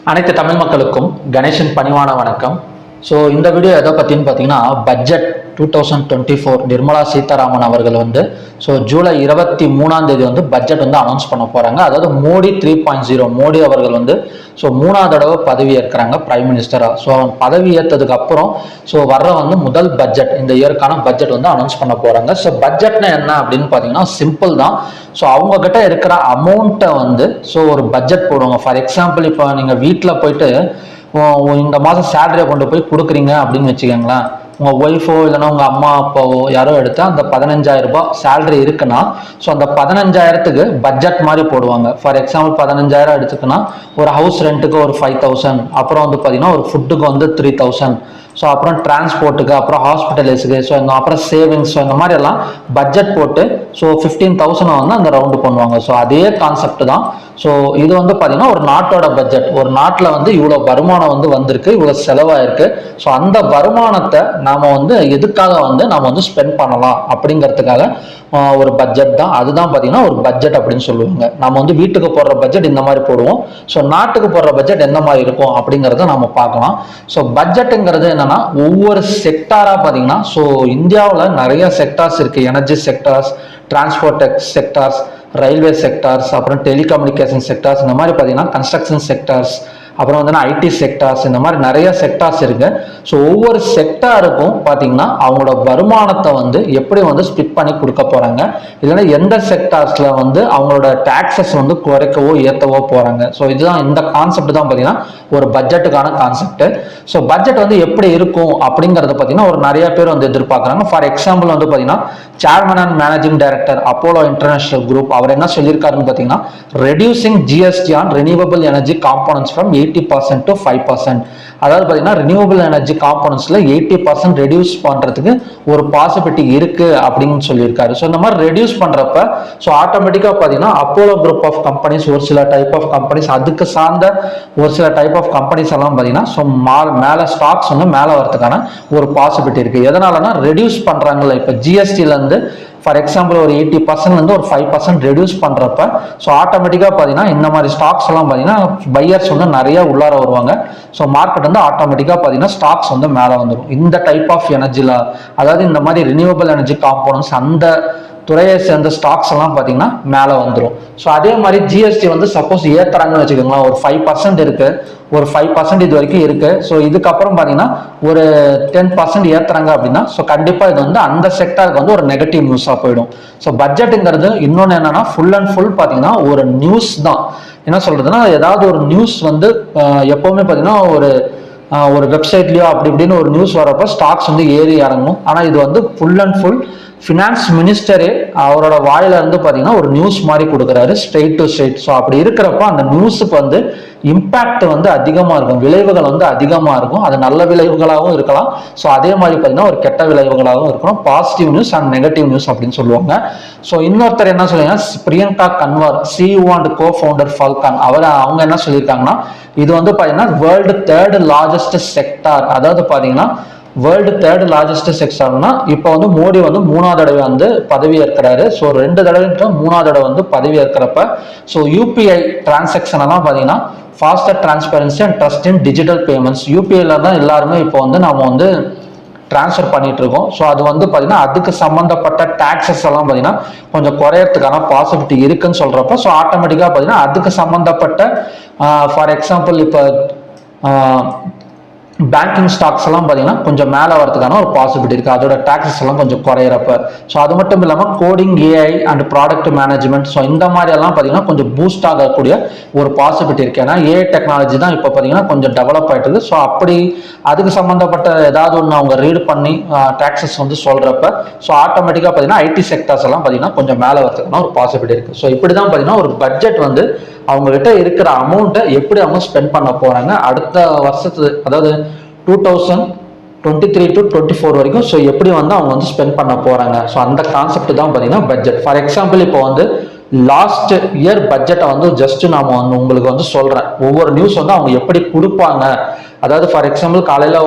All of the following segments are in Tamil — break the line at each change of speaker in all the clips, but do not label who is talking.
அனைத்து தமிழ் மக்களுக்கும் கணேசன் பணிவான வணக்கம். ஸோ இந்த வீடியோ எதை பற்றின்னு பார்த்தீங்கன்னா பட்ஜெட் 2024 நிர்மலா சீதாராமன் அவர்கள் ஜூலை 23 வந்து பட்ஜெட் அனௌன்ஸ் பண்ண போகிறாங்க. அதாவது மோடி 3.0 மோடி அவர்கள் மூணாவது தடவை பதவி ஏற்கிறாங்க பிரைம் மினிஸ்டராக. ஸோ அவன் பதவி ஏற்றதுக்கு அப்புறம் வர்ற முதல் பட்ஜெட் இந்த இயருக்கான பட்ஜெட் அனௌன்ஸ் பண்ண போகிறாங்க. ஸோ பட்ஜெட்னா என்ன அப்படின்னு பார்த்தீங்கன்னா சிம்பிள் தான். ஸோ அவங்க கிட்ட இருக்கிற அமௌண்ட்டை ஒரு பட்ஜெட் போடுவாங்க. ஃபார் எக்ஸாம்பிள் இப்போ நீங்கள் வீட்டில் போயிட்டு இந்த மாதம் சேலரியை கொண்டு போய் கொடுக்குறீங்க அப்படின்னு வச்சுக்கோங்களேன். உங்கள் ஒய்ஃபோ இல்லைன்னா உங்கள் அம்மா அப்பாவோ யாரோ எடுத்து அந்த 15,000 ரூபாய் சேலரி இருக்குன்னா அந்த 15,000க்கு பட்ஜெட் மாதிரி போடுவாங்க. ஃபார் எக்ஸாம்பிள் 15,000 எடுத்துக்குன்னா ஒரு ஹவுஸ் ரெண்ட்டுக்கு ஒரு 5,000, அப்புறம் பார்த்தீங்கன்னா ஒரு ஃபுட்டுக்கு 3,000, ஸோ அப்புறம் டிரான்ஸ்போர்ட்டுக்கு, அப்புறம் ஹாஸ்பிட்டலைஸுக்கு, அப்புறம் சேவிங்ஸ், இந்த மாதிரி எல்லாம் பட்ஜெட் போட்டு 15,000 அந்த ரவுண்டு பண்ணுவாங்க. ஸோ அதே கான்செப்ட் தான். ஸோ இது பார்த்தீங்கன்னா ஒரு நாட்டோட பட்ஜெட். ஒரு நாட்டில் இவ்வளோ வருமானம் வந்திருக்கு, இவ்வளோ செலவாயிருக்கு. ஸோ அந்த வருமானத்தை நாம் எதுக்காக நாம் ஸ்பெண்ட் பண்ணலாம் அப்படிங்கிறதுக்காக ஒரு பட்ஜெட் தான். அதுதான் பார்த்தீங்கன்னா ஒரு பட்ஜெட் அப்படின்னு சொல்லுவாங்க. நம்ம வீட்டுக்கு போடுற பட்ஜெட் இந்த மாதிரி போடுவோம். ஸோ நாட்டுக்கு போடுற பட்ஜெட் எந்த மாதிரி இருக்கும் அப்படிங்கிறத நம்ம பார்க்கலாம். ஸோ பட்ஜெட்டுங்கிறது என்னன்னா ஒவ்வொரு செக்டாரா பார்த்தீங்கன்னா இந்தியாவில் நிறைய செக்டார்ஸ் இருக்கு. Energy sectors, transport sectors, railway sectors, அப்புறம் டெலிகம்யூனிகேஷன் செக்டார்ஸ், இந்த மாதிரி பார்த்தீங்கன்னா கன்ஸ்ட்ரக்ஷன் செக்டார்ஸ், அப்புறம் ஐடி செக்டார்ஸ், இந்த மாதிரி நிறைய செக்டார்ஸ் இருக்கு. ஸோ ஒவ்வொரு செக்டாருக்கும் பார்த்தீங்கன்னா அவங்களோட வருமானத்தை எப்படி ஸ்பிட் பண்ணி கொடுக்க போறாங்க, இல்லைன்னா எந்த செக்டார்ஸ்ல அவங்களோட டாக்ஸஸ் குறைக்கவோ ஏற்றவோ போறாங்க. ஸோ இதுதான் இந்த கான்செப்ட் தான் பார்த்தீங்கன்னா ஒரு பட்ஜெட்டுக்கான கான்செப்ட். ஸோ பட்ஜெட் எப்படி இருக்கும் அப்படிங்கறத பார்த்தீங்கன்னா ஒரு நிறைய பேர் எதிர்பார்க்குறாங்க. ஃபார் எக்ஸாம்பிள் பார்த்தீங்கன்னா chairman and managing director Apollo international group அவர் என்ன சொல்லியிருக்காருன்னு பார்த்தீங்கன்னா reducing GST on renewable energy components from 80% to 5%. அதாவது பார்த்தீங்கன்னா ரினியூவபிள் எனர்ஜி காம்போனன்ட்ஸ்ல 80% ரெடியூஸ் பண்றதுக்கு ஒரு பாசிபிலிட்டி இருக்கு அப்படின்னு சொல்லியிருக்காரு. ஸோ இந்த மாதிரி ரெடியூஸ் பண்றப்ப ஆட்டோமேட்டிக்கா பார்த்தீங்கன்னா அப்போலோ குரூப் ஆஃப் கம்பெனிஸ், ஒரு சில டைப் ஆஃப் கம்பெனிஸ், அதுக்கு சார்ந்த ஒரு சில டைப் ஆஃப் கம்பெனிஸ் எல்லாம் பார்த்தீங்கன்னா மேல ஸ்டாக்ஸ் மேலே வரதுக்கான ஒரு பாசிபிலிட்டி இருக்கு. எதனாலனா ரெடியூஸ் பண்றாங்கல்ல. இப்போ ஜிஎஸ்டில இருந்து ஃபார் எக்ஸாம்பிள் ஒரு 80% ஒரு 5% ரெடியூஸ் பண்றப்ப ஆட்டோமேட்டிக்காக பார்த்தீங்கன்னா இந்த மாதிரி ஸ்டாக்ஸ் எல்லாம் பார்த்தீங்கன்னா பையர்ஸ் நிறைய உள்ளார வருவாங்க. ஸோ மார்க்கெட் ஆட்டோமேட்டிக்காக பார்த்தீங்கன்னா ஸ்டாக்ஸ் மேலே வந்துடும். இந்த டைப் ஆஃப் எனர்ஜில, அதாவது இந்த மாதிரி ரினியூவபிள் எனர்ஜி காம்போனன்ட்ஸ் அந்த துறையை சேர்ந்த ஸ்டாக்ஸ் எல்லாம் பார்த்தீங்கன்னா மேலே வந்துடும். ஸோ அதே மாதிரி ஜிஎஸ்டி சப்போஸ் ஏற்றுறாங்கன்னு வச்சுக்கோங்களேன். ஒரு 5% இருக்கு, ஒரு 5% இது வரைக்கும் இருக்கு. ஸோ இதுக்கப்புறம் பார்த்தீங்கன்னா ஒரு 10% ஏற்றுறாங்க அப்படின்னா கண்டிப்பாக இது அந்த செக்டருக்கு ஒரு நெகட்டிவ் நியூஸாக போயிடும். ஸோ பட்ஜெட்டுங்கிறது இன்னொன்று என்னன்னா ஃபுல் அண்ட் ஃபுல் பார்த்தீங்கன்னா ஒரு நியூஸ் தான். என்ன சொல்றதுன்னா ஏதாவது ஒரு நியூஸ் எப்பவுமே பார்த்தீங்கன்னா ஒரு வெப்சைட்லயோ அப்படி இப்படின்னு ஒரு நியூஸ் வரப்போ ஸ்டாக்ஸ் ஏறி இறங்கும். ஆனால் இது ஃபுல் அண்ட் ஃபுல் ஃபினான்ஸ் மினிஸ்டரே அவரோட வாயில இருந்து பார்த்தீங்கன்னா ஒரு நியூஸ் மாதிரி கொடுக்குறாரு, ஸ்ட்ரெயிட் டு ஸ்ட்ரெயிட். ஸோ அப்படி இருக்கிறப்ப அந்த நியூஸுக்கு இம்பாக்ட் அதிகமாக இருக்கும், விளைவுகள் அதிகமாக இருக்கும். அது நல்ல விளைவுகளாகவும் இருக்கலாம். ஸோ அதே மாதிரி பார்த்தீங்கன்னா ஒரு கெட்ட விளைவுகளாகவும் இருக்கணும். Positive news and negative news அப்படின்னு சொல்லுவாங்க. ஸோ இன்னொருத்தர் என்ன சொல்லுவாங்க, Priyanka Kanwar, CEO and co founder falcon, அவங்க என்ன சொல்லியிருக்காங்கன்னா இது பார்த்தீங்கன்னா வேர்ல்டு 3rd லார்ஜஸ்ட் செக்டார். அதாவது பார்த்தீங்கன்னா வேர்ல்டு 3rd லார்ஜஸ்ட் செக்டார்னா இப்போ மோடி 3ஆவது தடவை பதவி ஏற்கிறாரு. ஸோ 2 தடவை 3ஆவது தடவை பதவி ஏற்கிறப்ப யூபிஐ டிரான்சாக்ஷன் எல்லாம் பார்த்தீங்கன்னா faster transparency and trust in digital payments, யூபிஐல தான் எல்லாருமே இப்போ நாம டிரான்ஸ்ஃபர் பண்ணிட்டு இருக்கோம். ஸோ அது பார்த்தீங்கன்னா அதுக்கு சம்பந்தப்பட்ட டாக்ஸஸ் எல்லாம் பார்த்தீங்கன்னா கொஞ்சம் குறையறதுக்கான பாசிபிலிட்டி இருக்குன்னு சொல்றப்ப ஆட்டோமேட்டிக்காக பார்த்தீங்கன்னா அதுக்கு சம்பந்தப்பட்ட ஃபார் எக்ஸாம்பிள் இப்போ பேங்கிங் ஸ்டாக்ஸ் எல்லாம் பார்த்தீங்கன்னா கொஞ்சம் மேலே வரதுக்கான ஒரு பாசிபிலிட்டி இருக்கு, அதோட டாக்ஸஸ் எல்லாம் கொஞ்சம் குறையிறப்ப. ஸோ அது மட்டும் இல்லாமல் coding, AI and product management, so இந்த மாதிரி எல்லாம் பார்த்தீங்கன்னா கொஞ்சம் பூஸ்ட் ஆகக்கூடிய ஒரு பாசிபிலிட்டி இருக்கு. ஏன்னா ஏஐ டெக்னாலஜி தான் இப்போ பார்த்தீங்கன்னா கொஞ்சம் டெவலப் ஆயிட்டு இருக்கு. ஸோ அப்படி அதுக்கு சம்பந்தப்பட்ட ஏதாவது ஒன்று அவங்க ரீட் பண்ணி டாக்ஸஸ் சொல்றப்ப ஆட்டோமேட்டிக்காக பார்த்தீங்கன்னா ஐடி செக்டர்ஸ் எல்லாம் பார்த்தீங்கன்னா கொஞ்சம் மேலே வரதுக்கான ஒரு பாசிபிலிட்டி இருக்கு. ஸோ இப்படி தான் பார்த்தீங்கன்னா ஒரு பட்ஜெட் அவங்க கிட்ட இருக்கிற அமௌண்ட்டை எப்படி அவங்க ஸ்பெண்ட் பண்ண போறாங்க அடுத்த வருஷத்து, அதாவது 2023 to 24 வரைக்கும் எப்படி அவங்க ஸ்பெண்ட் பண்ண போறாங்க. ஸோ அந்த கான்செப்ட் தான் பார்த்தீங்கன்னா பட்ஜெட். ஃபார் எக்ஸாம்பிள் இப்போ லாஸ்ட் இயர் பட்ஜெட்டை ஜஸ்ட் நாம உங்களுக்கு சொல்றேன். ஒவ்வொரு நியூஸ் அவங்க எப்படி கொடுப்பாங்க, அதாவது ஃபார் எக்ஸாம்பிள் காலையில்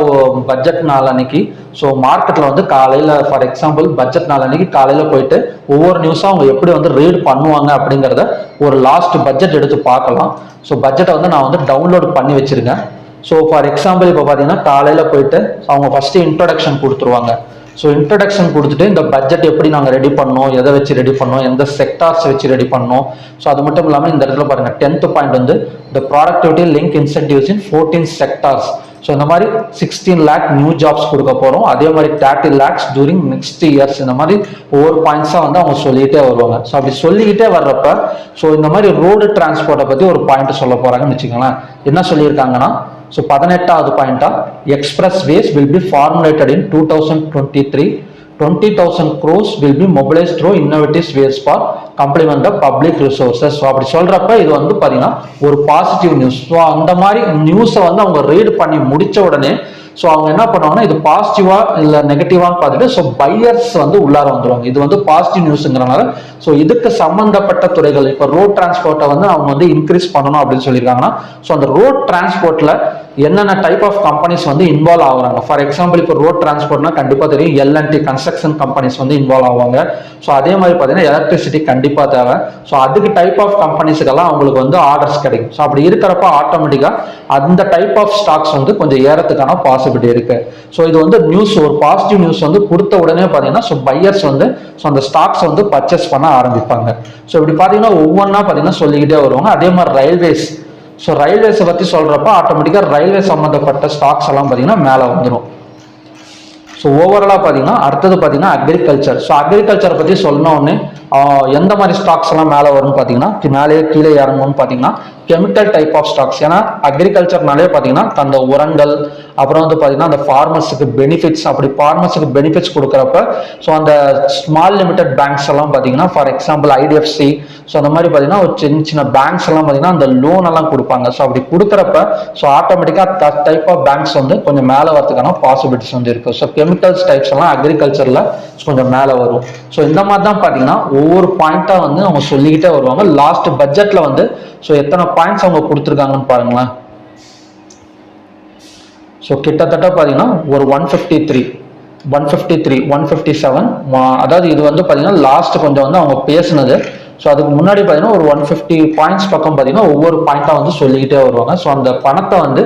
பட்ஜெட் நாள் அன்னைக்கு ஸோ மார்க்கெட்டில் வந்து காலையில் ஃபார் எக்ஸாம்பிள் பட்ஜெட் நாள் அன்னைக்கு காலையில் போயிட்டு ஒவ்வொரு நியூஸாக அவங்க எப்படி வந்து ரீட் பண்ணுவாங்க அப்படிங்கிறத ஒரு லாஸ்ட் பட்ஜெட் எடுத்து பார்க்கலாம். ஸோ பட்ஜெட்டை வந்து நான் வந்து டவுன்லோட் பண்ணி வச்சிருக்கேன். ஸோ ஃபார் எக்ஸாம்பிள் இப்போ பார்த்தீங்கன்னா காலையில் போயிட்டு அவங்க ஃபஸ்ட்டு இன்ட்ரொடக்ஷன் கொடுத்துருவாங்க. ஸோ இன்ட்ரடக்ஷன் கொடுத்துட்டு இந்த பட்ஜெட் எப்படி நாங்கள் ரெடி பண்ணோம், எதை வச்சு ரெடி பண்ணோம், எந்த செக்டார்ஸ் வச்சு ரெடி பண்ணோம். ஸோ அது மட்டும் இல்லாமல் இந்த இடத்துல பாருங்க 10th பாயிண்ட் வந்து த ப்ராடக்டிவிட்டி லிங்க் இன்சென்டிவ்ஸ் இன் 14 செக்டார்ஸ். ஸோ இந்த மாதிரி 16 lakh நியூ ஜாப்ஸ் கொடுக்க போகிறோம். அதே மாதிரி 30 lakhs டூரிங் நெக்ஸ்ட் இயர்ஸ். இந்த மாதிரி ஒவ்வொரு பாயிண்ட்ஸாக வந்து அவங்க சொல்லிக்கிட்டே வருவாங்க. ஸோ அப்படி சொல்லிக்கிட்டே வர்றப்ப ஸோ இந்த மாதிரி ரோடு டிரான்ஸ்போர்ட்டை பற்றி ஒரு பாயிண்ட் சொல்ல போகிறாங்கன்னு வச்சுக்கோங்களேன். என்ன சொல்லியிருக்காங்கன்னா ஸோ 18வது பாயிண்டா expressways will be formulated in 2023. 20,000 crores will be mobilized through innovative ways for complement the public resources. So அப்படி சொல்றப்ப இது வந்து பார்த்தீங்கன்னா ஒரு பாசிட்டிவ் நியூஸ். ஸோ அந்த மாதிரி நியூஸை வந்து அவங்க ரீட் பண்ணி முடிச்ச உடனே ஸோ அவங்க என்ன பண்ணுவாங்கன்னா இது பாசிட்டிவா இல்லை நெகட்டிவான்னு பார்த்துட்டு ஸோ பையர்ஸ் வந்து உள்ளார வந்துடுவாங்க. இது வந்து பாசிட்டிவ் நியூஸுங்கிறனால ஸோ இதுக்கு சம்பந்தப்பட்ட துறைகள் இப்போ ரோட் டிரான்ஸ்போர்ட்டை வந்து அவங்க வந்து இன்க்ரீஸ் பண்ணணும் அப்படின்னு சொல்லியிருக்காங்கன்னா ஸோ அந்த ரோட் டிரான்ஸ்போர்ட்ல என்னென்ன டைப் ஆஃப் கம்பெனிஸ் வந்து இன்வால்வ் ஆகுறாங்க. ஃபார் எக்ஸாம்பிள் இப்போ ரோட் டிரான்ஸ்போர்ட்னா கண்டிப்பாக தெரியும் எல்என்டி கன்ஸ்ட்ரக்ஷன் கம்பெனிஸ் வந்து இன்வால்வ் ஆவாங்க. ஸோ அதே மாதிரி பார்த்தீங்கன்னா எலக்ட்ரிசிட்டி கண்டிப்பாக தேவை. ஸோ அதுக்கு டைப் ஆஃப் கம்பெனிஸுக்கெல்லாம் அவங்களுக்கு வந்து ஆர்டர்ஸ் கிடைக்கும். ஸோ அப்படி இருக்கிறப்ப ஆட்டோமேட்டிக்காக அந்த டைப் ஆஃப் ஸ்டாக்ஸ் வந்து கொஞ்சம் ஏறத்துக்கான பாசிபிலிட்டி இருக்கு. ஸோ இது வந்து நியூஸ் ஒரு பாசிட்டிவ் நியூஸ் வந்து கொடுத்த உடனே பார்த்தீங்கன்னா ஸோ பையர்ஸ் வந்து ஸோ அந்த ஸ்டாக்ஸ் வந்து பர்ச்சேஸ் பண்ண ஆரம்பிப்பாங்க. ஸோ இப்படி பார்த்தீங்கன்னா ஒவ்வொன்றா பார்த்தீங்கன்னா சொல்லிக்கிட்டே வருவாங்க. அதே மாதிரி ரயில்வேஸ். ஸோ ரயில்வேஸை பற்றி சொல்கிறப்ப ஆட்டோமேட்டிக்காக ரயில்வே சம்மந்தப்பட்ட ஸ்டாக்ஸ் எல்லாம் பார்த்தீங்கன்னா மேலே வந்துடும். ஸோ ஓவராலாக பார்த்தீங்கன்னா அடுத்தது பார்த்தீங்கன்னா அக்ரிகல்ச்சர். ஸோ அக்ரிகல்ச்சரை பற்றி சொன்னோடனே எந்த மாதிரி ஸ்டாக்ஸ் எல்லாம் மேலே வரும்னு பார்த்தீங்கன்னா மேலே கீழே இறங்கும்னு பார்த்தீங்கன்னா கெமிக்கல் டைப் ஆஃப் ஸ்டாக்ஸ். ஏன்னா அக்ரிகல்ச்சர்னாலே பார்த்தீங்கன்னா அந்த உரங்கள் அப்புறம் வந்து பார்த்தீங்கன்னா அந்த ஃபார்மர்ஸுக்கு பெனிஃபிட்ஸ் அப்படி ஃபார்மர்ஸுக்கு பெனிஃபிட்ஸ் கொடுக்குறப்ப ஸோ அந்த ஸ்மால் லிமிடெட் பேங்க்ஸ் எல்லாம் பார்த்தீங்கன்னா ஃபார் எக்ஸாம்பிள் ஐடிஎஃப்சி ஸோ அந்த மாதிரி பார்த்தீங்கன்னா ஒரு சின்ன சின்ன பேங்க்ஸ் எல்லாம் பார்த்தீங்கன்னா அந்த லோன் எல்லாம் கொடுப்பாங்க. ஸோ அப்படி கொடுக்குறப்ப ஸோ ஆட்டோமேட்டிக்காக டைப் ஆஃப் பேங்க்ஸ் வந்து கொஞ்சம் மேலே வரதுக்கான பாசிபிலிட்டிஸ் வந்து இருக்கும். ஸோ கெமிக்கல்ஸ் டைப்ஸ் எல்லாம் அக்ரிகல்ச்சரில் கொஞ்சம் மேலே வரும். ஸோ இந்த மாதிரி தான் பார்த்தீங்கன்னா ஒவ்வொரு பாயிண்டா வந்து அவங்க சொல்லிக்கிட்டே வருவாங்க. லாஸ்ட் பட்ஜெட்ல வந்து ஸோ எத்தனை பாயிண்ட்ஸ் அவங்க கொடுத்துருக்காங்கன்னு பாருங்களேன். ஸோ கிட்டத்தட்ட பார்த்தீங்கன்னா ஒரு 153 157 அதாவது இது வந்து பார்த்தீங்கன்னா லாஸ்ட் கொஞ்சம் வந்து அவங்க பேசுனது. ஸோ அதுக்கு முன்னாடி பார்த்தீங்கன்னா ஒரு 150 பாயிண்ட்ஸ் பக்கம் பார்த்தீங்கன்னா ஒவ்வொரு பாயிண்டா வந்து சொல்லிக்கிட்டே வருவாங்க. ஸோ அந்த பணத்தை வந்து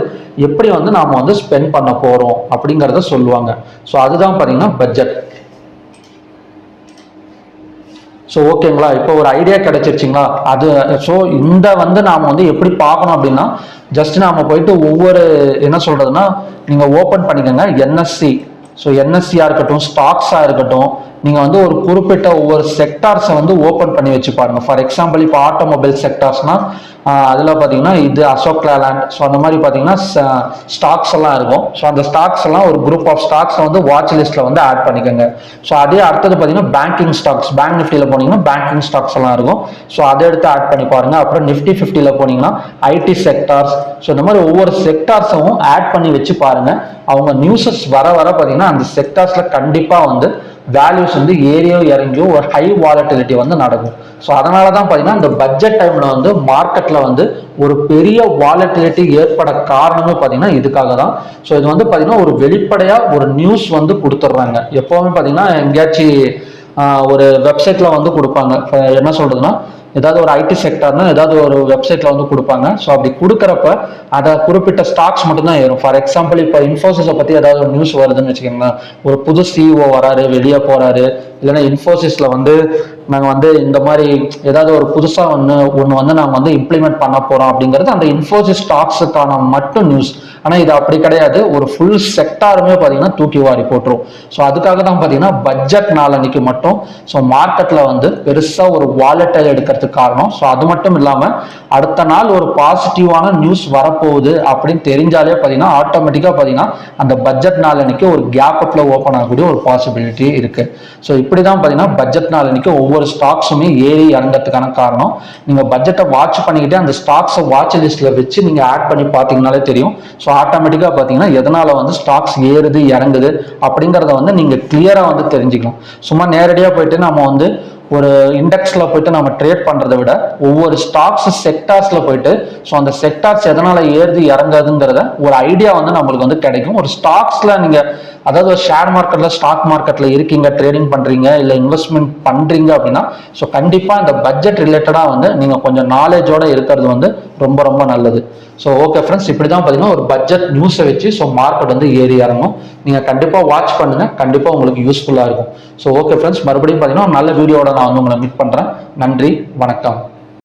எப்படி வந்து நாம வந்து ஸ்பெண்ட் பண்ண போறோம் அப்படிங்கிறத சொல்லுவாங்க. ஸோ அதுதான் பார்த்தீங்கன்னா பட்ஜெட். ஸோ ஓகேங்களா, இப்போ ஒரு ஐடியா கிடைச்சிருச்சுங்களா? அது ஸோ இந்த வந்து நாம் வந்து எப்படி பார்க்கணும் அப்படின்னா ஜஸ்ட் நாம போயிட்டு ஒவ்வொரு என்ன சொல்றதுன்னா நீங்கள் ஓப்பன் பண்ணிக்கோங்க என்எஸ்சி. ஸோ என்எஸ்சியாக இருக்கட்டும் ஸ்டாக்ஸாக இருக்கட்டும் நீங்கள் வந்து ஒரு குறிப்பிட்ட ஒவ்வொரு செக்டார்ஸை வந்து ஓப்பன் பண்ணி வச்சு பாருங்க. ஃபார் எக்ஸாம்பிள் இப்போ ஆட்டோமொபைல் செக்டார்ஸ்னா அதில் பார்த்தீங்கன்னா இது அசோக் லேண்ட். ஸோ அந்த மாதிரி பார்த்தீங்கன்னா ஸ்டாக்ஸ் எல்லாம் இருக்கும். ஸோ அந்த ஸ்டாக்ஸ் எல்லாம் ஒரு குரூப் ஆஃப் ஸ்டாக்ஸை வந்து வாட்ச் லிஸ்ட்டில் வந்து ஆட் பண்ணிக்கோங்க. ஸோ அதே அடுத்தது பார்த்தீங்கன்னா பேங்கிங் ஸ்டாக்ஸ். பேங்க் நிஃப்டியில் போனீங்கன்னா பேங்கிங் ஸ்டாக்ஸ் எல்லாம் இருக்கும். ஸோ அதை எடுத்து ஆட் பண்ணி பாருங்க. அப்புறம் நிஃப்டி 50ல் போனீங்கன்னா ஐடி செக்டார்ஸ். ஸோ இந்த மாதிரி ஒவ்வொரு செக்டார்ஸும் ஆட் பண்ணி வச்சு பாருங்க. அவங்க நியூஸஸ் வர வர பார்த்தீங்கன்னா அந்த செக்டார்ஸில் கண்டிப்பாக வந்து வேல்யூஸ் வந்து ஏறியோ இறங்கியோ ஒரு ஹை வாலட்டிலிட்டி வந்து நடக்கும். ஸோ அதனால தான் பார்த்தீங்கன்னா இந்த பட்ஜெட் டைமில் வந்து மார்க்கெட்டில் வந்து ஒரு பெரிய வாலட்டிலிட்டி ஏற்பட காரணமே பார்த்தீங்கன்னா இதுக்காக தான். ஸோ இது வந்து பார்த்தீங்கன்னா ஒரு வெளிப்படையாக ஒரு நியூஸ் வந்து கொடுத்துட்றாங்க. எப்போவுமே பார்த்தீங்கன்னா எங்கேயாச்சும் ஒரு வெப்சைட்டில் வந்து கொடுப்பாங்க. என்ன சொல்கிறதுன்னா ஏதாவது ஒரு ஐடி செக்டர்னா ஏதாவது ஒரு வெப்சைட்ல வந்து கொடுப்பாங்க. ஸோ அப்படி கொடுக்குறப்ப அதை குறிப்பிட்ட ஸ்டாக்ஸ் மட்டும்தான் ஏறும். ஃபார் எக்ஸாம்பிள் இப்போ இன்ஃபோசிஸை பற்றி ஏதாவது ஒரு நியூஸ் வருதுன்னு வச்சுக்கோங்களேன். ஒரு புது சிஇஓ வராரு, வெளியே போறாரு, இல்லைன்னா இன்ஃபோசிஸில் வந்து நாங்கள் வந்து இந்த மாதிரி ஏதாவது ஒரு புதுசாக ஒன்று வந்து நாங்கள் வந்து இம்ப்ளிமெண்ட் பண்ண போகிறோம் அப்படிங்கிறது அந்த இன்ஃபோசிஸ் ஸ்டாக்ஸுக்கான மட்டும் நியூஸ். ஆனால் இது அப்படி கிடையாது. ஒரு ஃபுல் செக்டாருமே பார்த்தீங்கன்னா தூக்கி வாரி போட்டுரும். ஸோ அதுக்காக தான் பார்த்தீங்கன்னா பட்ஜெட் நாளன்னைக்கு மட்டும் ஸோ மார்க்கெட்டில் வந்து பெருசாக ஒரு வாலட்டைல் எடுக்கிறதுக்கு காரணம். ஸோ அது மட்டும் இல்லாமல் அடுத்த நாள் ஒரு பாசிட்டிவான நியூஸ் வரப்போகுது அப்படின்னு தெரிஞ்சாலே பார்த்தீங்கன்னா ஆட்டோமேட்டிக்காக பார்த்தீங்கன்னா அந்த பட்ஜெட் நாளன்னைக்கு ஒரு கேப் அப்ல ஓப்பன் ஆகக்கூடிய ஒரு பாசிபிலிட்டி இருக்கு. ஸோ இப்படி தான் பார்த்தீங்கன்னா பட்ஜெட் நாளன்னைக்கு ஒவ்வொரு ஸ்டாக்ஸுமே ஏறி இறங்கிறதுக்கான காரணம். நீங்கள் பட்ஜெட்டை வாட்ச் பண்ணிக்கிட்டே அந்த ஸ்டாக்ஸை வாட்ச் லிஸ்ட்டில் வச்சு நீங்கள் ஆட் பண்ணி பார்த்தீங்கனாலே தெரியும். ஸோ ஆட்டோமேட்டிக்காக பார்த்தீங்கன்னா எதனால வந்து ஸ்டாக்ஸ் ஏறுது இறங்குது அப்படிங்கிறத வந்து நீங்கள் கிளியராக வந்து தெரிஞ்சுக்கலாம். சும்மா நேரடியாக போயிட்டு நம்ம வந்து ஒரு இண்டெக்ஸ்ல போயிட்டு நம்ம ட்ரேட் பண்றதை விட ஒவ்வொரு ஸ்டாக்ஸ் செக்டார்ஸ்ல போயிட்டு ஸோ அந்த செக்டார்ஸ் எதனால ஏறுது இறங்காதுங்கிறத ஒரு ஐடியா வந்து நம்மளுக்கு வந்து கிடைக்கும். ஒரு ஸ்டாக்ஸ்ல நீங்க அதாவது ஒரு ஷேர் மார்க்கெட்ல ஸ்டாக் மார்க்கெட்ல இருக்கீங்க, ட்ரேடிங் பண்றீங்க இல்ல இன்வெஸ்ட்மெண்ட் பண்றீங்க அப்படின்னா ஸோ கண்டிப்பா இந்த பட்ஜெட் ரிலேட்டடா வந்து நீங்க கொஞ்சம் நாலேஜோட இருக்கிறது வந்து ரொம்ப ரொம்ப நல்லது. ஸோ ஓகே ஃப்ரெண்ட்ஸ், இப்படி தான் பார்த்தீங்கன்னா ஒரு பட்ஜெட் நியூஸை வச்சு ஸோ மார்க்கெட் வந்து ஏறி இறங்கும். நீங்கள் கண்டிப்பாக வாட்ச் பண்ணுங்க, கண்டிப்பாக உங்களுக்கு யூஸ்ஃபுல்லாக இருக்கும். ஸோ ஓகே ஃப்ரெண்ட்ஸ், மறுபடியும் பார்த்தீங்கன்னா ஒரு நல்ல வீடியோட நான் வந்து உங்களை மீட் பண்ணுறேன். நன்றி, வணக்கம்.